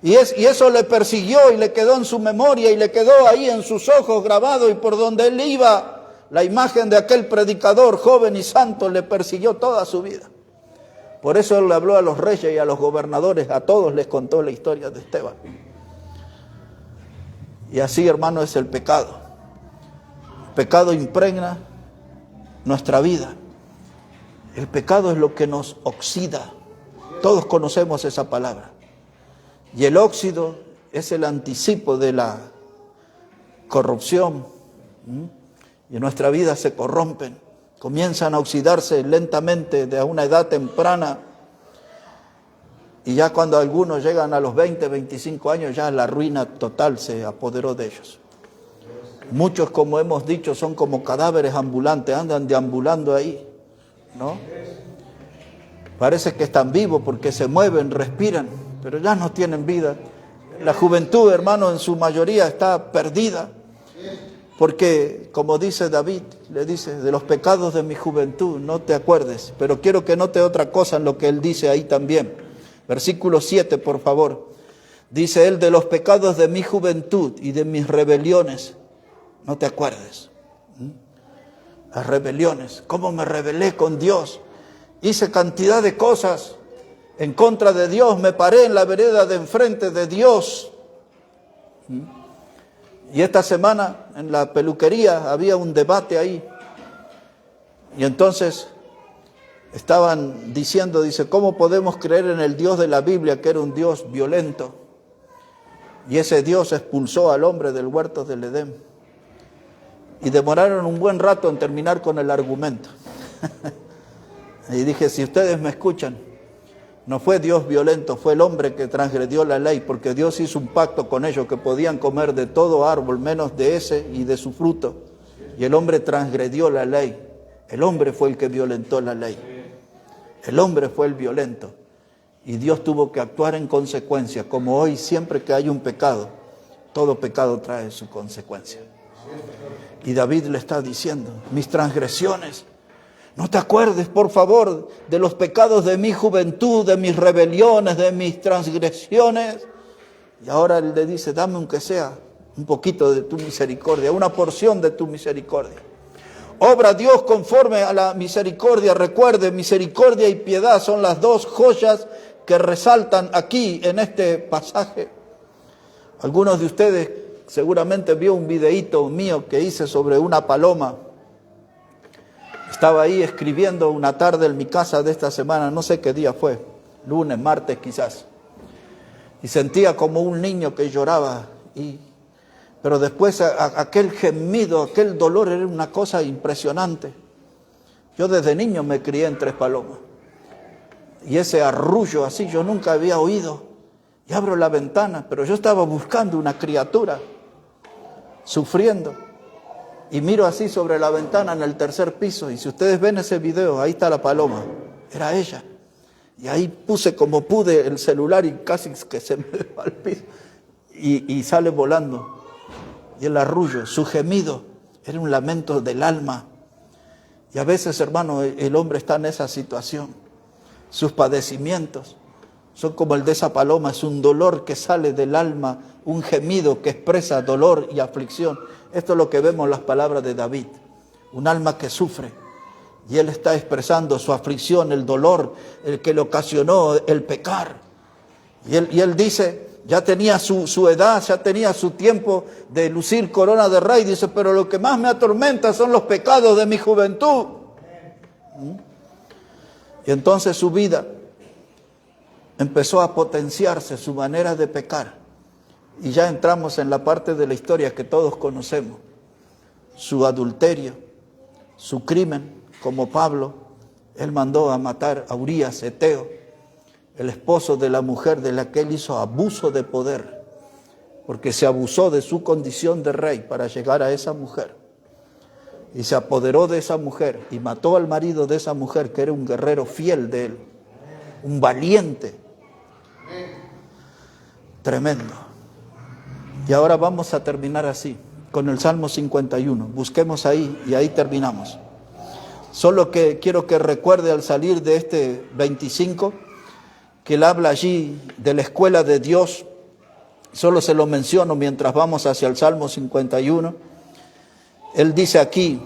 Y eso le persiguió y le quedó en su memoria y le quedó ahí en sus ojos grabado, y por donde él iba, la imagen de aquel predicador joven y santo le persiguió toda su vida. Por eso él le habló a los reyes y a los gobernadores, a todos les contó la historia de Esteban. Y así, hermano, es el pecado. El pecado impregna nuestra vida. El pecado es lo que nos oxida. Todos conocemos esa palabra. Y el óxido es el anticipo de la corrupción. Y nuestra vida se corrompen. Comienzan a oxidarse lentamente de una edad temprana. Y ya cuando algunos llegan a los 20, 25 años, ya la ruina total se apoderó de ellos. Muchos, como hemos dicho, son como cadáveres ambulantes, andan deambulando ahí, ¿no? Parece que están vivos porque se mueven, respiran, pero ya no tienen vida. La juventud, hermano, en su mayoría está perdida. Porque, como dice David, le dice, de los pecados de mi juventud no te acuerdes. Pero quiero que note otra cosa en lo que él dice ahí también. Versículo 7, por favor. Dice él, de los pecados de mi juventud y de mis rebeliones no te acuerdes. Las rebeliones, cómo me rebelé con Dios. Hice cantidad de cosas en contra de Dios. Me paré en la vereda de enfrente de Dios. Y esta semana en la peluquería había un debate ahí. Y entonces estaban diciendo, dice, ¿cómo podemos creer en el Dios de la Biblia, que era un Dios violento? Y ese Dios expulsó al hombre del huerto del Edén. Y demoraron un buen rato en terminar con el argumento. Y dije, si ustedes me escuchan, no fue Dios violento, fue el hombre que transgredió la ley, porque Dios hizo un pacto con ellos que podían comer de todo árbol, menos de ese y de su fruto. Y el hombre transgredió la ley. El hombre fue el que violentó la ley. El hombre fue el violento. Y Dios tuvo que actuar en consecuencia, como hoy siempre que hay un pecado, todo pecado trae su consecuencia. Y David le está diciendo, mis transgresiones, no te acuerdes, por favor, de los pecados de mi juventud, de mis rebeliones, de mis transgresiones. Y ahora él le dice, dame aunque sea un poquito de tu misericordia, una porción de tu misericordia. Obra Dios conforme a la misericordia. Recuerde, misericordia y piedad son las dos joyas que resaltan aquí en este pasaje. Algunos de ustedes seguramente vio un videíto mío que hice sobre una paloma. Estaba ahí escribiendo una tarde en mi casa de esta semana, no sé qué día fue, lunes, martes quizás. Y sentía como un niño que lloraba. Pero después aquel gemido, aquel dolor era una cosa impresionante. Yo desde niño me crié en Tres Palomas. Y ese arrullo así yo nunca había oído. Y abro la ventana, pero yo estaba buscando una criatura, sufriendo. Y miro así sobre la ventana en el tercer piso. Y si ustedes ven ese video, ahí está la paloma. Era ella. Y ahí puse como pude el celular y casi que se me va al piso. Y sale volando. Y el arrullo, su gemido, era un lamento del alma. Y a veces, hermano, el hombre está en esa situación. Sus padecimientos son como el de esa paloma. Es un dolor que sale del alma, un gemido que expresa dolor y aflicción. Esto es lo que vemos en las palabras de David. Un alma que sufre. Y él está expresando su aflicción, el dolor, el que le ocasionó el pecar. Y él dice, ya tenía su edad, ya tenía su tiempo de lucir corona de rey. Dice, pero lo que más me atormenta son los pecados de mi juventud. Y entonces su vida empezó a potenciarse, su manera de pecar. Y ya entramos en la parte de la historia que todos conocemos. Su adulterio, su crimen, como Pablo, él mandó a matar a Urías, Eteo. el esposo de la mujer de la que él hizo abuso de poder, porque se abusó de su condición de rey para llegar a esa mujer. Y se apoderó de esa mujer y mató al marido de esa mujer, que era un guerrero fiel de él, un valiente. Tremendo. Y ahora vamos a terminar así, con el Salmo 51. Busquemos ahí y ahí terminamos. Solo que quiero que recuerde al salir de este 25, que él habla allí de la escuela de Dios. Solo se lo menciono mientras vamos hacia el Salmo 51. Él dice aquí,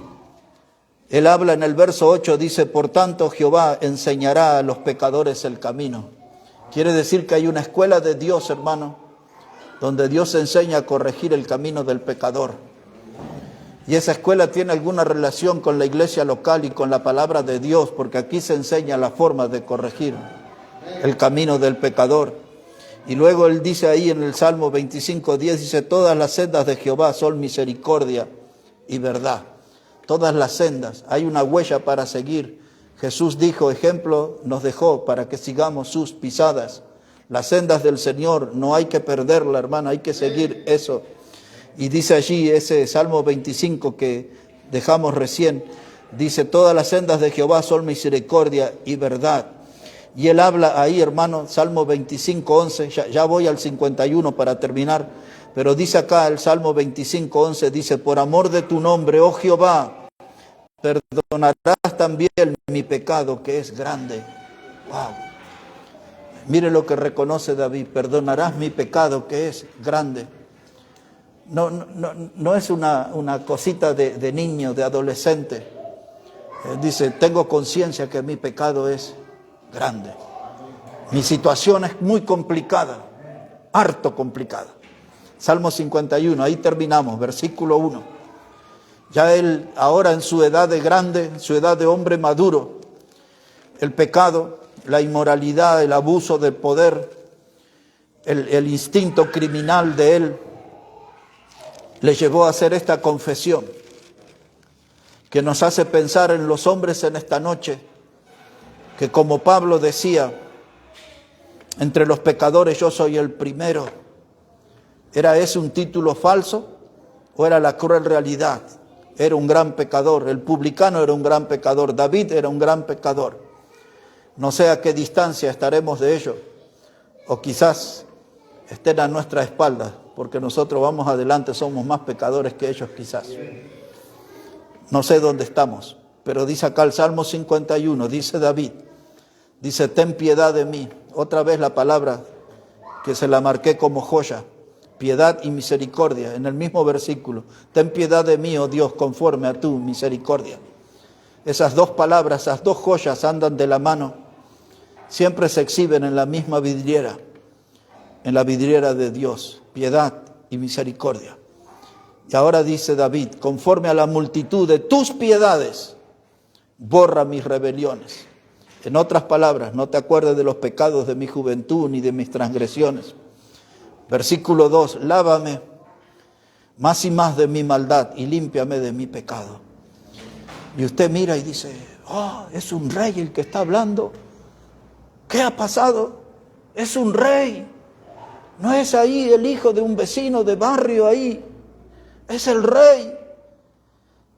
él habla en el verso 8, dice, por tanto Jehová enseñará a los pecadores el camino. Quiere decir que hay una escuela de Dios, hermano, donde Dios enseña a corregir el camino del pecador. Y esa escuela tiene alguna relación con la iglesia local y con la palabra de Dios, porque aquí se enseña la forma de corregir el camino del pecador. Y luego él dice ahí en el Salmo 25:10, dice, todas las sendas de Jehová son misericordia y verdad. Todas las sendas, hay una huella para seguir. Jesús dijo, ejemplo nos dejó para que sigamos sus pisadas. Las sendas del Señor no hay que perderla, hermano, hay que seguir eso. Y dice allí ese Salmo 25 que dejamos recién, dice, todas las sendas de Jehová son misericordia y verdad. Y él habla ahí, hermano, Salmo 25:11, ya voy al 51 para terminar. Pero dice acá el Salmo 25:11, dice, por amor de tu nombre, oh Jehová, perdonarás también mi pecado que es grande. Wow. Mire lo que reconoce David, perdonarás mi pecado que es grande. No es una cosita de niño, de adolescente. Dice, tengo conciencia que mi pecado es grande. Mi situación es muy complicada, harto complicada. Salmo 51, ahí terminamos, versículo 1. Ya él, ahora en su edad de grande, en su edad de hombre maduro, el pecado, la inmoralidad, el abuso del poder, el instinto criminal de él, le llevó a hacer esta confesión, que nos hace pensar en los hombres en esta noche, que como Pablo decía, entre los pecadores yo soy el primero. ¿Era ese un título falso o era la cruel realidad? Era un gran pecador, el publicano era un gran pecador, David era un gran pecador. No sé a qué distancia estaremos de ello, o quizás estén a nuestra espalda, porque nosotros vamos adelante, somos más pecadores que ellos quizás. No sé dónde estamos, pero dice acá el Salmo 51, dice David, dice, ten piedad de mí. Otra vez la palabra que se la marqué como joya. Piedad y misericordia, en el mismo versículo. Ten piedad de mí, oh Dios, conforme a tu misericordia. Esas dos palabras, esas dos joyas andan de la mano. Siempre se exhiben en la misma vidriera, en la vidriera de Dios. Piedad y misericordia. Y ahora dice David, conforme a la multitud de tus piedades, borra mis rebeliones. En otras palabras, no te acuerdes de los pecados de mi juventud ni de mis transgresiones. Versículo 2, lávame más y más de mi maldad y límpiame de mi pecado. Y usted mira y dice, es un rey el que está hablando. ¿Qué ha pasado? Es un rey. No es ahí el hijo de un vecino de barrio ahí. Es el rey.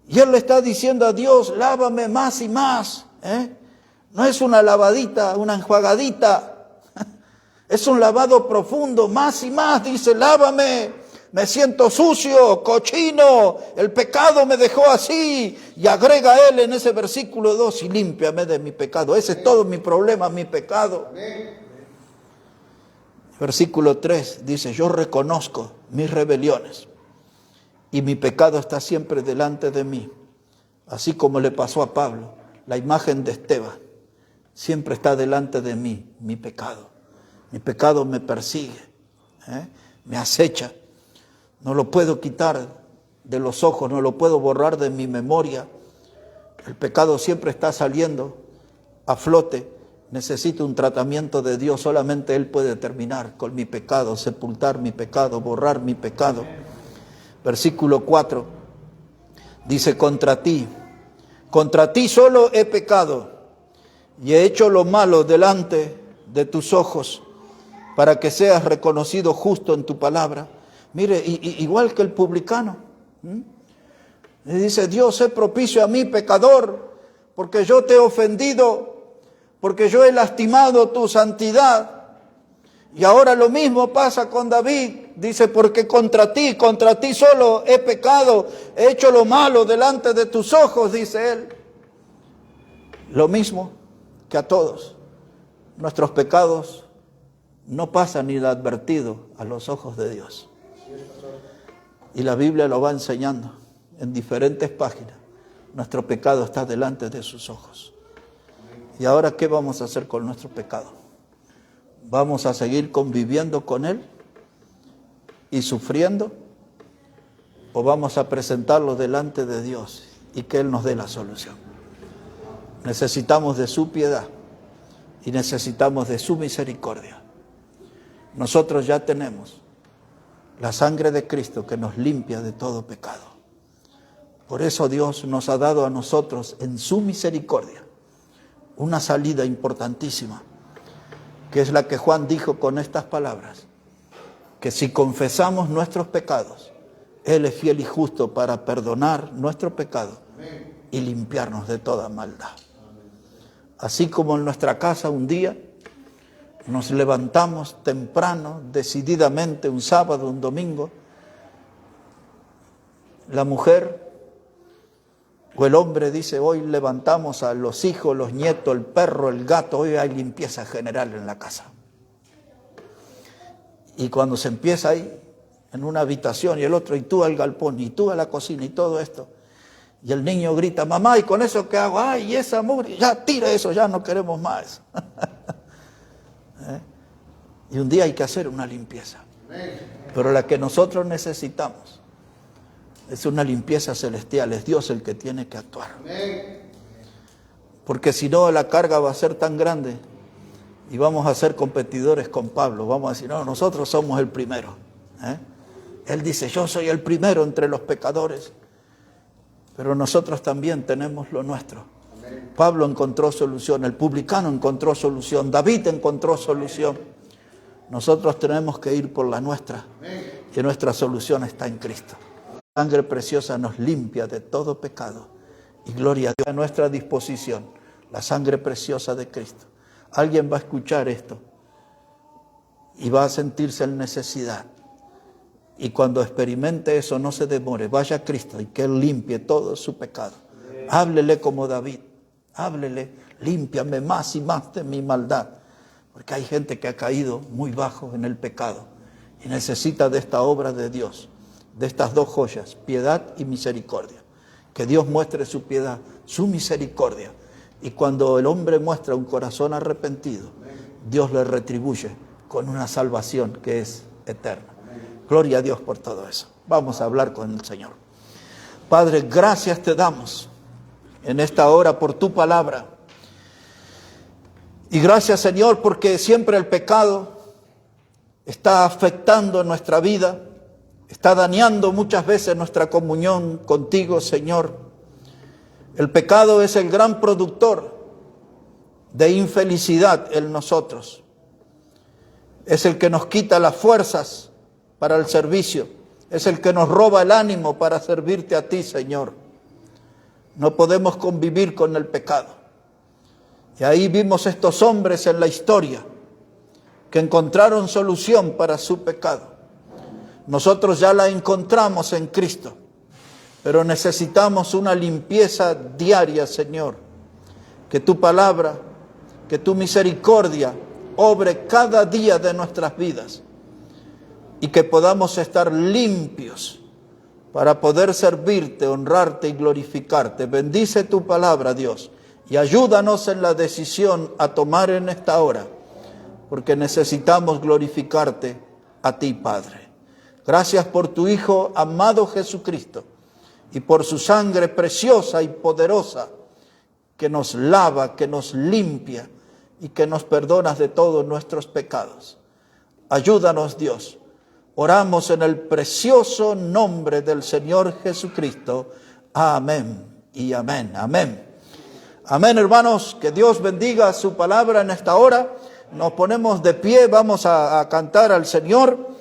Y él le está diciendo a Dios, lávame más y más. No es una lavadita, una enjuagadita. Es un lavado profundo, más y más, dice, lávame, me siento sucio, cochino, el pecado me dejó así. Y agrega él en ese versículo 2, y límpiame de mi pecado. Ese es todo mi problema, mi pecado. Versículo 3 dice, yo reconozco mis rebeliones y mi pecado está siempre delante de mí. Así como le pasó a Pablo, la imagen de Esteban, siempre está delante de mí, mi pecado. Mi pecado me persigue, me acecha. No lo puedo quitar de los ojos, no lo puedo borrar de mi memoria. El pecado siempre está saliendo a flote. Necesito un tratamiento de Dios. Solamente Él puede terminar con mi pecado, sepultar mi pecado, borrar mi pecado. Versículo 4 dice, contra ti solo he pecado y he hecho lo malo delante de tus ojos para que seas reconocido justo en tu palabra. Mire, igual que el publicano. Le dice, Dios, sé propicio a mí, pecador, porque yo te he ofendido, porque yo he lastimado tu santidad. Y ahora lo mismo pasa con David. Dice, porque contra ti solo he pecado, he hecho lo malo delante de tus ojos, dice él. Lo mismo que a todos. Nuestros pecados no pasan inadvertidos a los ojos de Dios. Y la Biblia lo va enseñando en diferentes páginas. Nuestro pecado está delante de sus ojos. ¿Y ahora qué vamos a hacer con nuestro pecado? ¿Vamos a seguir conviviendo con él y sufriendo? ¿O vamos a presentarlo delante de Dios y que él nos dé la solución? Necesitamos de su piedad y necesitamos de su misericordia. Nosotros ya tenemos la sangre de Cristo que nos limpia de todo pecado. Por eso Dios nos ha dado a nosotros en su misericordia una salida importantísima, que es la que Juan dijo con estas palabras, que si confesamos nuestros pecados, Él es fiel y justo para perdonar nuestro pecado y limpiarnos de toda maldad. Así como en nuestra casa un día nos levantamos temprano, decididamente, un sábado, un domingo, la mujer o el hombre dice, hoy levantamos a los hijos, los nietos, el perro, el gato, hoy hay limpieza general en la casa. Y cuando se empieza ahí, en una habitación y el otro, y tú al galpón, y tú a la cocina, y todo esto, y el niño grita, mamá, ¿y con eso qué hago? Ay, esa mugre, ya tira eso, ya no queremos más. Y un día hay que hacer una limpieza. Pero la que nosotros necesitamos es una limpieza celestial, es Dios el que tiene que actuar. Porque si no, la carga va a ser tan grande y vamos a ser competidores con Pablo. Vamos a decir, no, nosotros somos el primero. Él dice, yo soy el primero entre los pecadores. Pero nosotros también tenemos lo nuestro. Pablo encontró solución, el publicano encontró solución, David encontró solución. Nosotros tenemos que ir por la nuestra, que nuestra solución está en Cristo. La sangre preciosa nos limpia de todo pecado y gloria a Dios a nuestra disposición, la sangre preciosa de Cristo. Alguien va a escuchar esto y va a sentirse en necesidad. Y cuando experimente eso, no se demore, vaya a Cristo y que Él limpie todo su pecado. Háblele como David, háblele, límpiame más y más de mi maldad. Porque hay gente que ha caído muy bajo en el pecado y necesita de esta obra de Dios, de estas dos joyas, piedad y misericordia. Que Dios muestre su piedad, su misericordia. Y cuando el hombre muestra un corazón arrepentido, Dios le retribuye con una salvación que es eterna. Gloria a Dios por todo eso. Vamos a hablar con el Señor. Padre, gracias te damos en esta hora por tu palabra. Y gracias, Señor, porque siempre el pecado está afectando nuestra vida, está dañando muchas veces nuestra comunión contigo, Señor. El pecado es el gran productor de infelicidad en nosotros. Es el que nos quita las fuerzas para el servicio. Es el que nos roba el ánimo para servirte a ti, Señor. No podemos convivir con el pecado. Y ahí vimos estos hombres en la historia que encontraron solución para su pecado. Nosotros ya la encontramos en Cristo, pero necesitamos una limpieza diaria, Señor. Que tu palabra, que tu misericordia obre cada día de nuestras vidas y que podamos estar limpios para poder servirte, honrarte y glorificarte. Bendice tu palabra, Dios. Y ayúdanos en la decisión a tomar en esta hora, porque necesitamos glorificarte a ti, Padre. Gracias por tu Hijo amado Jesucristo y por su sangre preciosa y poderosa que nos lava, que nos limpia y que nos perdonas de todos nuestros pecados. Ayúdanos, Dios. Oramos en el precioso nombre del Señor Jesucristo. Amén y amén. Amén. Amén, hermanos, que Dios bendiga su palabra en esta hora. Nos ponemos de pie, vamos a cantar al Señor.